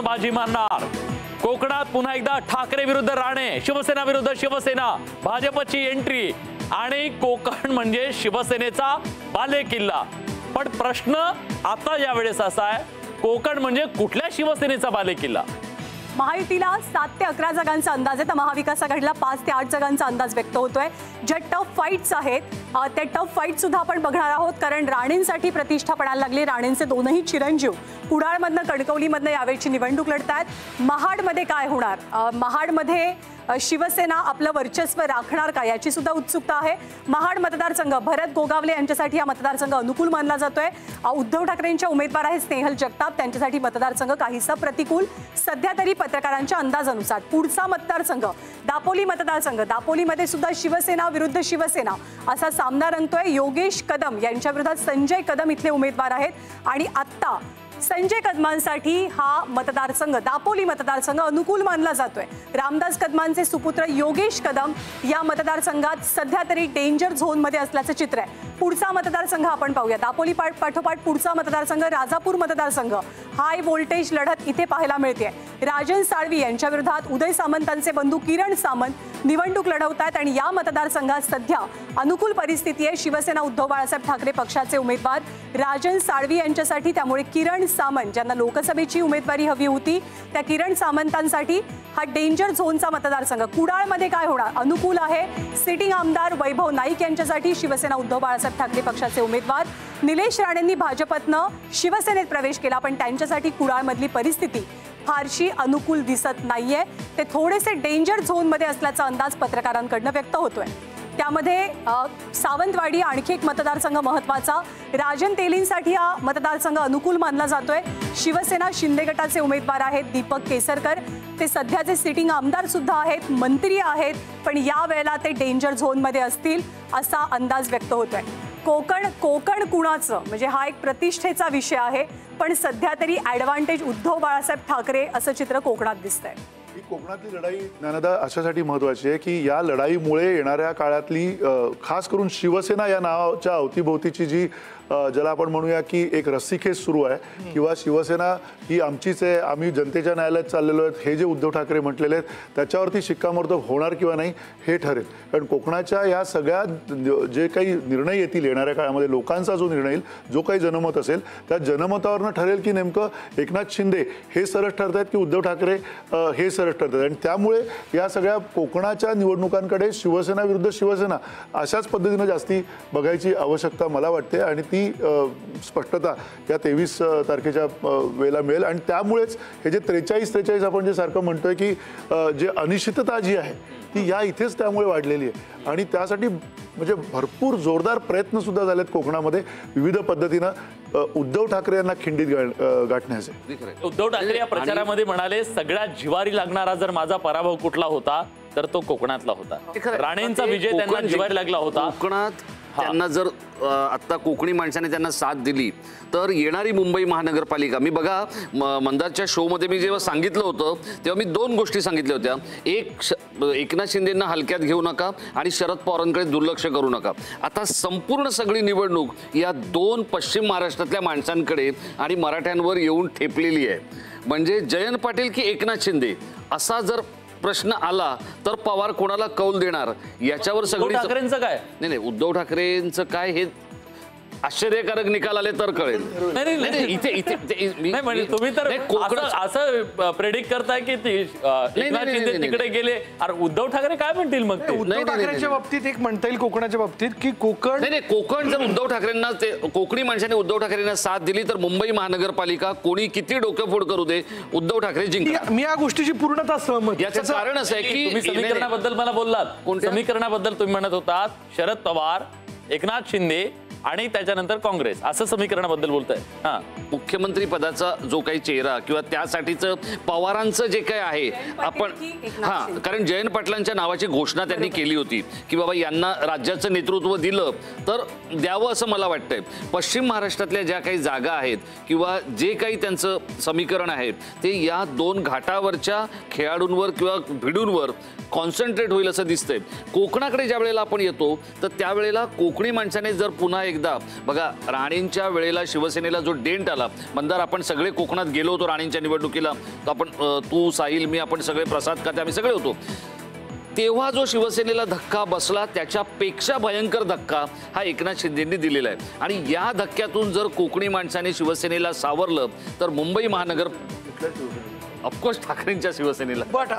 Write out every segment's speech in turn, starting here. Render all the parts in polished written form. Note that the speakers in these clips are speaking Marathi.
बाजी मारणार। कोकणात पुन्हा एकदा ठाकरे विरुद्ध राणे, शिवसेना विरुद्ध शिवसेना, भाजपची एंट्री आणि कोकण म्हणजे शिवसेनेचा बालेकिल्ला। पण प्रश्न आता यावेळेस असा आहे, कोकण म्हणजे कुठल्या शिवसेनेचा बालेकिल्ला? महायुतीला 7 ते 11 जागांचा अंदाज आहे, तर महाविकास आघाडीला 5 ते 8 जागांचा अंदाज व्यक्त होतोय। ज्या टफ फाईट्स आहेत त्या टफ फाईट सुद्धा आपण बघणार आहोत, कारण राणेंसाठी प्रतिष्ठा पडायला लागली। राणेंचे दोनही चिरंजीव कुडाळमधनं कणकवलीमधनं यावेळची निवडणूक लढतायत। महाडमध्ये काय होणार? महाडमध्ये शिवसेना आपलं वर्चस्व राखणार का याची सुद्धा उत्सुकता आहे। महाड मतदारसंघ भरत गोगावले यांच्यासाठी हा मतदारसंघ अनुकूल मानला जातोय। उद्धव ठाकरेंच्या उमेदवार आहेत स्नेहल जगताप, त्यांच्यासाठी मतदारसंघ काहीसा प्रतिकूल सध्या तरी पत्रकारांच्या अंदाजानुसार। पुढचा मतदारसंघ दापोली मतदारसंघ, दापोलीमध्ये सुद्धा शिवसेना विरुद्ध शिवसेना असा सामना रंगतोय। योगेश कदम यांच्या विरोधात संजय कदम इथले उमेदवार आहेत आणि आता संजय कदमांसाठी हा मतदारसंघ दापोली मतदारसंघ अनुकूल मानला जातोय। रामदास कदमांचे सुपुत्र योगेश कदम या मतदारसंघात सध्या तरी डेंजर झोन मध्ये असल्याचं चित्र आहे। पुढचा मतदारसंघ आपण पाहूया। दापोली पाठोपाठ पुढचा मतदारसंघ राजापूर मतदारसंघ, हाय व्होल्टेज लढत इथे पाहायला मिळते। राजन साळवी यांच्या विरोधात उदय सामंतांचे बंधू किरण सामंत निवडणूक लढवतात आणि या मतदारसंघात सध्या अनुकूल परिस्थिती आहे। शिवसेना उद्धव बाळासाहेब ठाकरे पक्षाचे उमेदवार राजन साळवी यांच्यासाठी, त्यामुळे किरण सामंत ज्यांना लोकसभेची उमेदवारी हवी होती त्या किरण सामंतांसाठी हा डेंजर झोनचा मतदारसंघ। कुडाळमध्ये काय होणार? अनुकूल आहे। सिटिंग आमदार वैभव नाईक यांच्यासाठी शिवसेना उद्धव बाळासाहेब ठाकरे पक्षाचे उमेदवार। निलेश राणेंनी भाजपतनं शिवसेनेत प्रवेश केला, पण त्यांच्यासाठी कुडाळमधली परिस्थिती फारशी अनुकूल दिसत नाहीये। ते थोडेसे डेंजर झोनमध्ये असल्याचा अंदाज पत्रकारांकडून व्यक्त होतोय। त्यामध्ये सावंतवाडी आणखी एक मतदारसंघ महत्त्वाचा। राजन तेलींसाठी हा मतदारसंघ अनुकूल मानला जातोय। शिवसेना शिंदे गटाचे उमेदवार आहेत दीपक केसरकर, ते सध्याचे सिटिंग आमदार सुद्धा आहेत, मंत्री आहेत, पण या वेळेला ते डेंजर झोनमध्ये असतील असा अंदाज व्यक्त होतोय। कोकण कुणाचं म्हणजे हा एक प्रतिष्ठेचा विषय आहे, पण सध्या तरी ॲडव्हान्टेज उद्धव बाळासाहेब ठाकरे असं चित्र कोकणात दिसतंय। ही कोकणातली लढाई ज्ञानदा अशासाठी महत्त्वाची आहे की या लढाईमुळे येणाऱ्या काळातली खास करून शिवसेना या नावाच्या अवतीभोवतीची जी ज्याला आपण म्हणूया की एक रस्सीखेच सुरू आहे किंवा शिवसेना ही आमचीच आहे, आम्ही जनतेच्या न्यायालयात चाललेलो आहेत, हे जे उद्धव ठाकरे म्हटलेले आहेत त्याच्यावरती शिक्कामोर्तब होणार किंवा नाही हे ठरेल। कारण कोकणाच्या या सगळ्या जे काही निर्णय येतील येणाऱ्या काळामध्ये, लोकांचा जो निर्णय येईल, जो काही जनमत असेल त्या जनमतावरनं ठरेल की नेमकं एकनाथ शिंदे हे सरस ठरत आहेत की उद्धव ठाकरे हे सरस ठरत आहेत। आणि त्यामुळे या सगळ्या कोकणाच्या निवडणुकांकडे शिवसेना विरुद्ध शिवसेना अशाच पद्धतीनं जास्ती बघायची आवश्यकता मला वाटते आणि ती स्पष्टता या 23 तारखेच्या वेळेला मिळेल। आणि त्यामुळेच हे जे 43 आपण जे सारखं म्हणतोय की जे अनिश्चितता जी आहे ती या इथेच त्यामुळे वाढलेली आहे आणि त्यासाठी म्हणजे भरपूर जोरदार प्रयत्न सुद्धा झालेत कोकणामध्ये विविध पद्धतीनं उद्धव ठाकरे यांना खिंडीत गाठण्याचे। उद्धव ठाकरे या प्रचारामध्ये म्हणाले, सगळ्यात जिवारी लागणारा जर माझा पराभव कुठला होता तर तो कोकणातला होता। राणेंचा विजय त्यांना जिवारी लागला होता। कोकणात त्यांना जर आता कोकणी माणसाने त्यांना साथ दिली तर येणारी मुंबई महानगरपालिका, मी बघा मंदारच्या शो मध्ये मी जेव्हा सांगितलं होतं तेव्हा मी 2 गोष्टी सांगितल्या होत्या। एक, एकनाथ शिंदेंना हलक्यात घेऊ नका आणि शरद पवारांकडे दुर्लक्ष करू नका। आता संपूर्ण सगळी निवडणूक या 2 पश्चिम महाराष्ट्रातल्या माणसांकडे आणि मराठ्यांवर येऊन ठेपलेली आहे। म्हणजे जयंत पाटील की एकनाथ शिंदे असा जर प्रश्न आला तर पवार कोणाला कौल देणार याच्यावर सगळी ठाकरेंचं काय? नाही उद्धव ठाकरेंचं काय हे आश्चर्यकारक निकाल आले तर कळेल। तुम्ही तर असं प्रेडिक्ट करताय की एकनाथ शिंदे तिकडे गेले आणि उद्धव ठाकरे काय म्हणतील? मग उद्धव ठाकरेंच्या बाबतीत एक म्हणता येईल कोकणाच्या बाबतीत की कोकण कोकण जर उद्धव ठाकरेंना कोकणी माणसाने उद्धव ठाकरेंना साथ दिली तर मुंबई महानगरपालिका कोणी किती डोकेफोड करू दे उद्धव ठाकरे जिंकणार। मी या गोष्टीची पूर्णतः सहमत। याचं कारण असं आहे की तुम्ही समीकरणाबद्दल मला बोललात, समीकरणाबद्दल तुम्ही म्हणत होतात शरद पवार, एकनाथ शिंदे आणि त्याच्यानंतर काँग्रेस असं समीकरणाबद्दल बोलताय। हां, मुख्यमंत्री पदाचा जो काही चेहरा किंवा त्यासाठीचं पवारांचं जे काही आहे आपण हां, कारण जयंत पाटलांच्या नावाची घोषणा त्यांनी केली होती की बाबा यांना राज्याचं नेतृत्व दिलं तर द्यावं असं मला वाटतंय। पश्चिम महाराष्ट्रातल्या ज्या काही जागा आहेत किंवा जे काही त्यांचं समीकरण आहे ते या 2 घाटावरच्या खेळाडूंवर किंवा भिडूंवर कॉन्सन्ट्रेट होईल असं दिसतंय। कोकणाकडे ज्या वेळेला आपण येतो तर त्यावेळेला कोकणी माणसाने जर पुन्हा एकदा बघा, राणेंच्या वेळेला शिवसेनेला जो डेंट आला, मंदार आपण सगळे कोकणात गेलो होतो राणेंच्या निवडणुकीला, तर आपण तू, साहिल, मी, आपण सगळे, प्रसाद खाते, आम्ही सगळे होतो. तेव्हा जो शिवसेनेला धक्का बसला त्याच्यापेक्षा भयंकर धक्का हा एकनाथ शिंदेंनी दिलेला आहे. आणि या धक्क्यातून जर कोकणी माणसाने शिवसेनेला सावरलं तर मुंबई महानगर ऑफकोर्स ठाकरेंच्या शिवसेनेला. बट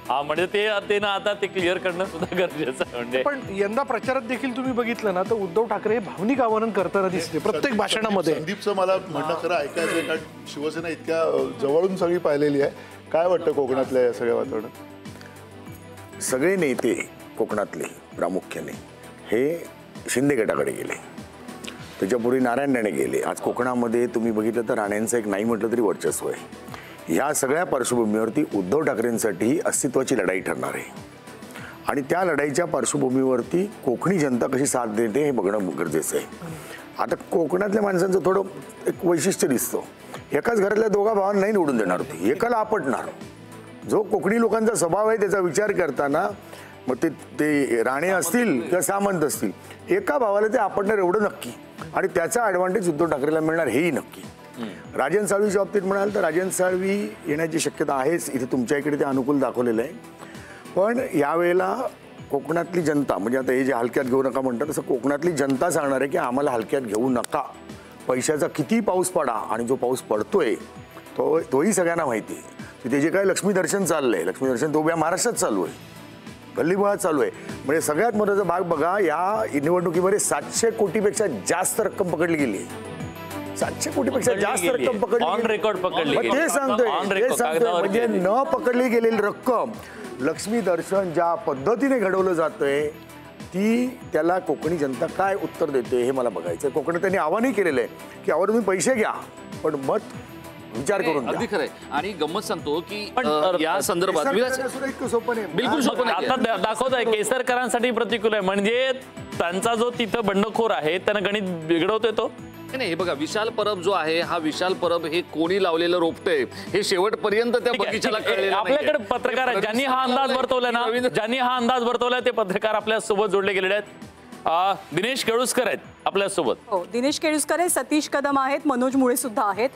हा म्हणजे ते ना आता ते क्लिअर करणं सुद्धा गरजेचं आहे. म्हणजे पण यंदा प्रचारात देखील तुम्ही बघितलं ना तर उद्धव ठाकरे हे भावनिक आवाहन करताना दिसते प्रत्येक भाषणामध्ये. संदीपचं मला म्हणणं खरं ऐकायचं आहे, कारण शिवसेना इतक्या जवळून सगळी पाहिलेली आहे. काय वाटतं कोकणातल्या या सगळ्या वातावरणात? सगळे नेते कोकणातले प्रामुख्याने हे शिंदे गटाकडे गेले, त्याच्यापूर्वी नारायण राणे गेले. आज कोकणामध्ये तुम्ही बघितलं तर राणेंचं एक नाही म्हटलं तरी वर्चस्व आहे. ह्या सगळ्या पार्श्वभूमीवरती उद्धव ठाकरेंसाठी अस्तित्वाची लढाई ठरणार आहे. आणि त्या लढाईच्या पार्श्वभूमीवरती कोकणी जनता कशी साथ देते हे बघणं गरजेचं आहे. आता कोकणातल्या माणसांचं थोडं एक वैशिष्ट्य दिसतं. एकाच घरातल्या दोघा भावांना नाही निवडून देणार होती, एकाला आपटणार. जो कोकणी लोकांचा स्वभाव आहे त्याचा विचार करताना मग ते राणे असतील किंवा सामंत असतील, एका भावाला ते आपटणार एवढं नक्की. आणि त्याचा ॲडव्हान्टेज उद्धव ठाकरेला मिळणार हेही नक्की. राजन साळवीच्या बाबतीत म्हणाल तर राजन साळवी येण्याची शक्यता आहेच. इथे तुमच्या इकडे ते अनुकूल दाखवलेलं आहे. पण यावेळेला कोकणातली जनता, म्हणजे आता हे जे हलक्यात घेऊ नका म्हणतात तसं कोकणातली जनता सांगणार आहे की आम्हाला हलक्यात घेऊ नका. पैशाचा किती पाऊस पडा, आणि जो पाऊस पडतोय तोही सगळ्यांना माहिती आहे. तिथे जे काही लक्ष्मी दर्शन चाललंय, लक्ष्मी दर्शन तो उभ्या महाराष्ट्रात चालू आहे, गल्लीबोळात चालू आहे. म्हणजे सगळ्यात महत्त्वाचा भाग बघा, या निवडणुकीमध्ये 700 कोटीपेक्षा जास्त रक्कम पकडली गेली. 700 कोटीपेक्षा जास्त रक्कम पकडली, ऑन रेकॉर्ड पकडली. ते सांगतोय म्हणजे न पकडली गेलेली रक्कम. लक्ष्मी दर्शन ज्या पद्धतीने घडवलं जातंय ती त्याला कोकणी जनता काय उत्तर देते हे मला बघायचं. कोकणात त्यांनी आवाहनही केलेलं आहे की यावर तुम्ही पैसे घ्या पण मत विचार करून. अगदी खरंय. आणि गंमत सांगतो की पण या संदर्भात इतकं सोपं नाही, बिलकुल सोपं नाही. आता दाखवत आहे केसरकरांसाठी प्रतिकूल आहे. म्हणजे त्यांचा जो तिथं बंडखोर आहे त्यांना गणित बिघडवतोय तो. नाही, हे बघा, विशाल परब जो आहे, हा विशाल परब हे कोणी लावलेलं रोपटंय हे शेवटपर्यंत त्या बगीच्याला कळलेलं आपल्याकडे पत्रकार आहेत ज्यांनी हा अंदाज वर्तवलाय ना, ज्यांनी हा अंदाज वर्तवलाय ते पत्रकार आपल्या सोबत जोडले गेलेले आहेत. दिनेश केळुसकर आहेत आपल्या सोबत. हो, दिनेश केळुसकर आहे, सतीश कदम आहेत, मनोज मुळे सुद्धा आहेत.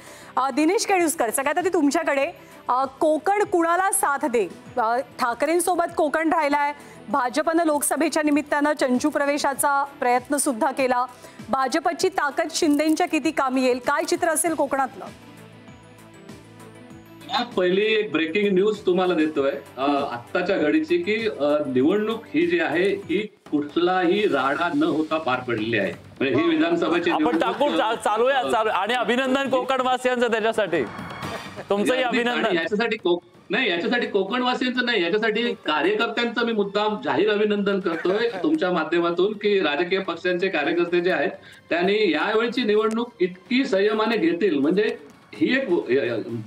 दिनेश केळुसकर, सगळ्यात आधी तुमच्याकडे, कोकण कुणाला साथ दे? ठाकरेंसोबत कोकण राहिलाय. भाजपनं लोकसभेच्या निमित्तानं चंचू प्रवेशाचा प्रयत्न सुद्धा केला. भाजपची ताकद शिंदेच्या किती कामी येईल? काय चित्र असेल कोकणातलं? पहिली एक ब्रेकिंग न्यूज तुम्हाला देतोय आत्ताच्या घडीची की निवडणूक ही जी आहे ही कुठलाही राडा न होता पार पडलेली आहे. ही विधानसभेची आपण टाकून चालू आहे आणि अभिनंदन कोकणवासियांचं त्याच्यासाठी. तुमचंही अभिनंदन. याच्यासाठी कोकणवासियांचं नाही, याच्यासाठी कार्यकर्त्यांचं मी मुद्दाम जाहीर अभिनंदन करतोय तुमच्या माध्यमातून की राजकीय पक्षांचे कार्यकर्ते जे आहेत त्यांनी यावेळची निवडणूक इतकी संयमाने घेतील. म्हणजे ही एक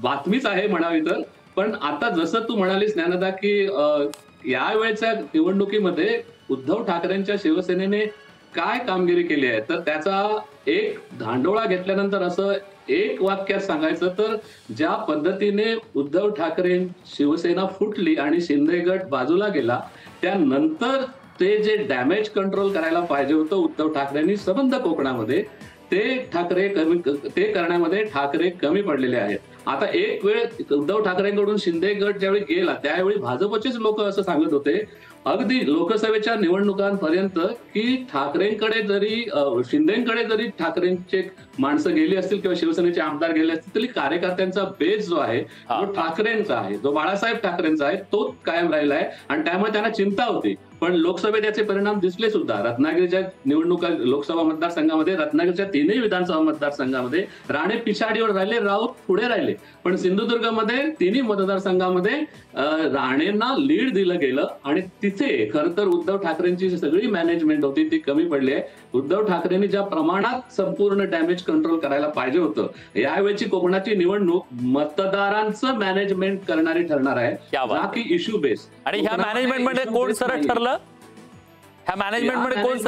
बातमीच आहे म्हणावी तर. पण आता जसं तू म्हणालीस ज्ञानदा की यावेळच्या निवडणुकीमध्ये उद्धव ठाकरेंच्या शिवसेनेने काय कामगिरी केली आहे तर त्याचा एक धांडोळा घेतल्यानंतर असं एक वाक्यात सांगायचं तर ज्या पद्धतीने उद्धव ठाकरे शिवसेना फुटली आणि शिंदे गट बाजूला गेला, त्यानंतर ते जे डॅमेज कंट्रोल करायला पाहिजे होतं उद्धव ठाकरेंनी संबंध कोकणामध्ये, ते करण्यामध्ये ठाकरे कमी पडलेले आहेत. आता एक वेळ उद्धव ठाकरेंकडून शिंदे गट ज्यावेळी गेला त्यावेळी भाजपचेच लोक असं सांगत होते अगदी लोकसभेच्या निवडणुकांपर्यंत की ठाकरेंकडे जरी शिंदेकडे जरी ठाकरेंचे माणसं गेली असतील किंवा शिवसेनेचे आमदार गेले असतील तरी कार्यकर्त्यांचा बेस जो आहे तो ठाकरेंचा आहे, जो बाळासाहेब ठाकरेंचा आहे तो कायम राहिला आहे. आणि त्यामुळे त्यांना चिंता होती. पण लोकसभेत याचे परिणाम दिसले सुद्धा. रत्नागिरीच्या निवडणुका लोकसभा मतदारसंघामध्ये, रत्नागिरीच्या 3ही विधानसभा मतदारसंघामध्ये राणे पिछाडीवर राहिले, राऊत पुढे राहिले. पण सिंधुदुर्गमध्ये 3ही मतदारसंघामध्ये राणेंना लीड दिलं गेलं आणि तिथे खरं तर उद्धव ठाकरेंची सगळी मॅनेजमेंट होती ती कमी पडली आहे. उद्धव ठाकरेंनी ज्या प्रमाणात संपूर्ण डॅमेज कंट्रोल करायला पाहिजे होतं, यावेळची कोकणाची निवडणूक मतदारांचं मॅनेजमेंट करणारी ठरणार आहे, ना की इश्यू बेस. आणि ह्या मॅनेजमेंटमध्ये कोण सरळ ठरलं? ह्या मॅनेजमेंटमध्ये कोण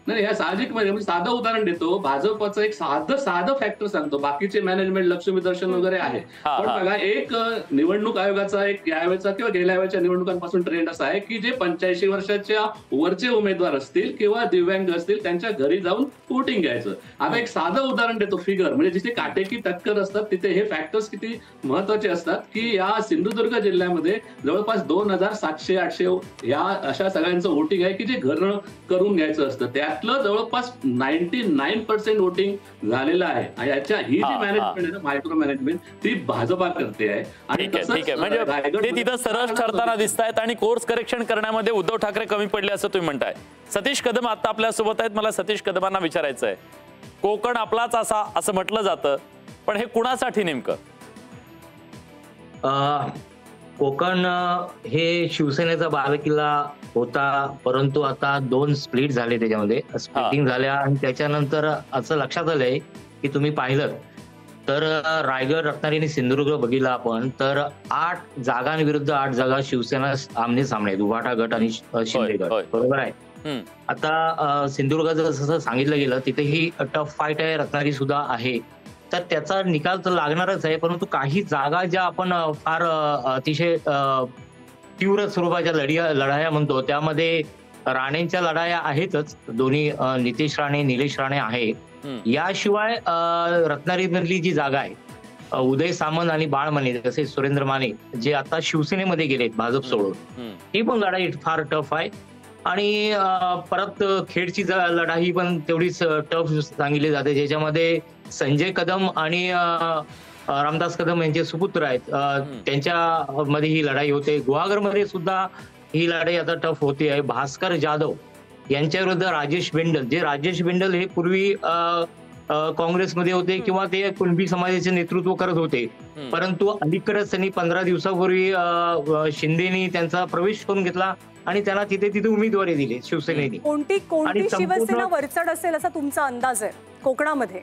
नाही ह्या साहजिक म्हणजे साधं उदाहरण देतो. भाजपचं एक साधं फॅक्टर सांगतो. बाकीचे मॅनेजमेंट लक्ष्मी दर्शन वगैरे आहे, पण बघा एक निवडणूक आयोगाचा एक यावेळेचा किंवा गेल्या वेळेच्या निवडणुकांपासून ट्रेंड असा आहे की जे 85 वर्षाच्या वरचे उमेदवार असतील किंवा दिव्यांग असतील त्यांच्या घरी जाऊन वोटिंग घ्यायचं. आता एक साधं उदाहरण देतो फिगर, म्हणजे जिथे काटेकी टक्कर असतात तिथे हे फॅक्टर्स किती महत्वाचे असतात की या सिंधुदुर्ग जिल्ह्यामध्ये जवळपास 2700-800 या अशा सगळ्यांचं वोटिंग आहे की जे घर करून घ्यायचं असतं. त्यातलं जवळपास 99% वोटिंग झालेलं आहे. आणि याच्या ही जी मॅनेजमेंट आहे ना, मायक्रो मॅनेजमेंट, ती भाजपा करते आहे. आणि ठीक आहे म्हणजे ते तिथं सरळ ठरताना दिसत आहेत आणि कोर्स करेक्शन करण्यामध्ये उद्धव ठाकरे कमी पडले असं तुम्ही म्हणताय. सतीश कदम आता आपल्या सोबत आहेत. मला सतीश कदमांना विचारायचं आहे, कोकण आपलाच असा असं म्हटलं जातं, पण हे कुणासाठी नेमकं? कोकण हे शिवसेनेचा बालेकिल्ला होता, परंतु आता 2 स्प्लिट झाले, त्याच्यामध्ये स्प्लिटिंग झाल्या. आणि त्याच्यानंतर असं लक्षात आलंय की तुम्ही पाहिलं तर रायगड, रत्नागिरी आणि सिंधुदुर्ग बघितला आपण तर 8 जागांविरुद्ध 8 जागा शिवसेना आमने सामने आहेत, उभाटा गट आणि शिंदे गट, बरोबर आहे. आता सिंधुदुर्गाचं जसं सांगितलं गेलं तिथेही टफ फाईट आहे, रत्नागिरी सुद्धा आहे, तर त्याचा निकाल तर लागणारच आहे. परंतु काही जागा ज्या आपण फार अतिशय तीव्र स्वरूपाच्या लढाया म्हणतो, त्यामध्ये राणेंच्या लढाया आहेतच. दोन्ही नितेश राणे, निलेश राणे आहे. याशिवाय रत्नागिरीमधली जी जागा आहे, उदय सामंत आणि बाळ माने, तसेच सुरेंद्र माने जे आता शिवसेनेमध्ये गेलेत भाजप सोडून, ही पण लढाई फार टफ आहे. आणि परत खेडची लढाई पण तेवढीच टफ सांगितली जाते, ज्याच्यामध्ये संजय कदम आणि रामदास कदम यांचे सुपुत्र आहेत, त्यांच्या मध्ये ही लढाई होते. गुहागरमध्ये सुद्धा ही लढाई आता टफ होती आहे. भास्कर जाधव यांच्या विरुद्ध राजेश बिंडल, जे राजेश बिंडल हे पूर्वी काँग्रेसमध्ये होते किंवा ते कुणबी समाजाचे नेतृत्व करत होते, परंतु अलीकडेच त्यांनी 15 दिवसापूर्वी शिंदेनी त्यांचा प्रवेश करून घेतला आणि त्यांना तिथे उमेदवारी दिली शिवसेनेने. कोणती शिवसेना वरचढ असेल असा तुमचा अंदाज आहे कोकणामध्ये?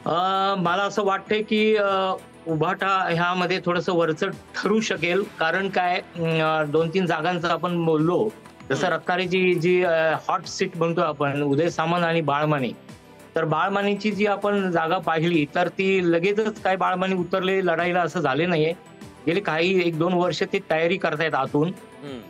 मला असं वाटतंय की उभाटा ह्यामध्ये थोडंसं वरचढ ठरू शकेल. कारण काय, 2-3 जागांचं आपण बोललो, जसं रत्नागिरीची जी हॉट सीट म्हणतो आपण, उदय सामंत आणि बाळमाने, तर बाळमानेची जी आपण जागा पाहिली तर ती लगेचच काय बाळमाने उतरले लढाईला असं झाले नाहीये. गेले काही 1-2 वर्ष ते तयारी करतायत आतून,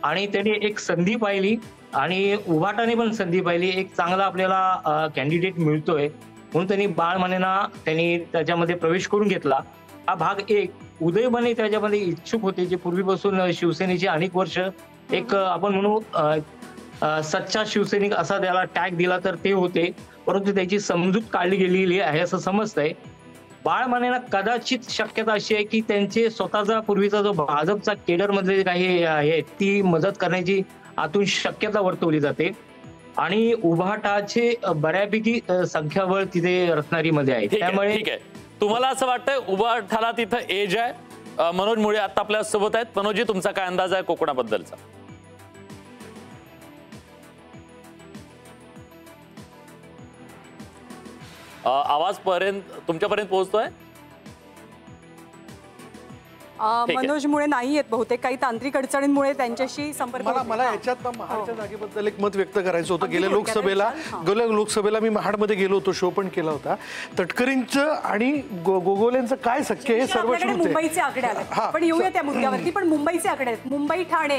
आणि त्यांनी एक संधी पाहिली आणि उभाटाने पण संधी पाहिली. एक चांगला आपल्याला कॅन्डिडेट मिळतोय म्हणून त्यांनी बाळमानेंना त्याच्यामध्ये प्रवेश करून घेतला. हा भाग एक. उदय माने त्याच्यामध्ये इच्छुक होते, जे पूर्वीपासून शिवसेनेची अनेक वर्ष एक आपण म्हणू सच्चा शिवसैनिक असा त्याला टॅग दिला तर ते होते, परंतु त्याची समजूत काढली गेलेली आहे असं समजतंय. बाळमानेंना कदाचित शक्यता अशी आहे की त्यांचे स्वतःचा पूर्वीचा जो भाजपचा केडर मधले काही आहे ती मदत करण्याची आतून शक्यता वर्तवली जाते. आणि उभाटाचे बऱ्यापैकी संख्याबळ तिथे रत्नागिरीमध्ये आहे. त्यामुळे तुम्हाला असं वाटतंय उभाटाला तिथं एज आहे? मनोज मुळे आता आपल्या सोबत आहेत. मनोजी, तुमचा काय अंदाज आहे कोकणाबद्दलचा? आवाज तुमच्यापर्यंत पोहोचतोय? मनोज मुळे नाही येत बहुतेक, काही तांत्रिक अडचणींमुळे त्यांच्याशी संपर्क. मला याच्यात महाडच्या जागेबद्दल एक मत व्यक्त करायचं होतं. गेल्या लोकसभेला मी महाडमध्ये गेलो होतो, शो पण केला होता. तटकरींचं आणि गोगोलेंचं काय सख्य हे सर्व मुंबईचे आकडे आले, पण येऊया त्या मुद्द्यावरती. पण मुंबईचे आकडे आहेत. मुंबई, ठाणे